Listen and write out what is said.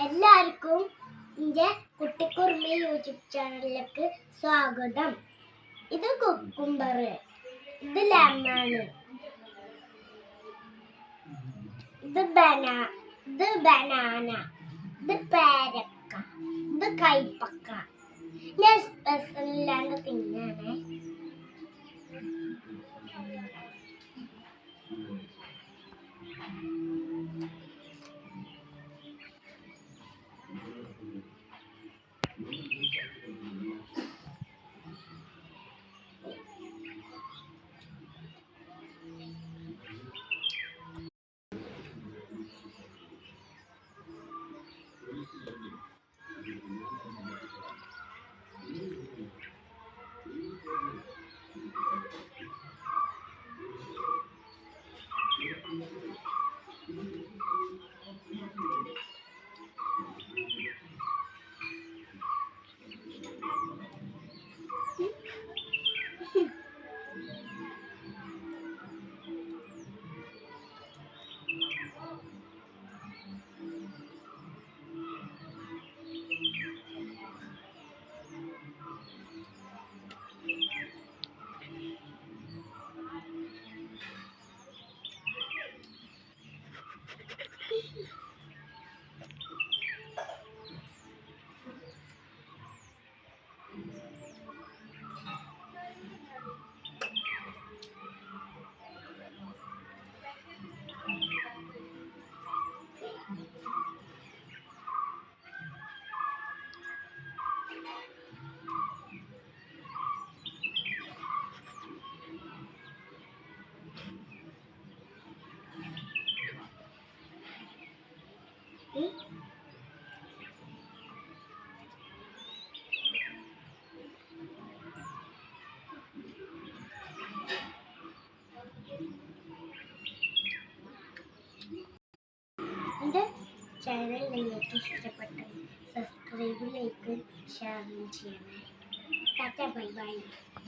എല്ലാവർക്കും എൻ്റെ കുട്ടിക്കുറുമ്പി യൂട്യൂബ് ചാനലിലേക്ക് സ്വാഗതം. ഇത് കുക്കുംബർ, ഇത് ലെമൺ, ഇത് ബനാന, ഇത് പേരക്ക, ഇത് കൈപ്പക്ക. ഞാൻ സ്പെഷ്യൽ ഇല്ലാണ്ട് തിന്നാണേ. എൻ്റെ ചാനൽ നിങ്ങൾക്ക് ഇഷ്ടപ്പെട്ടെങ്കിൽ സബ്സ്ക്രൈബ്, ലൈക്ക്, ഷെയർ ചെയ്യണേ. Tata, bye bye.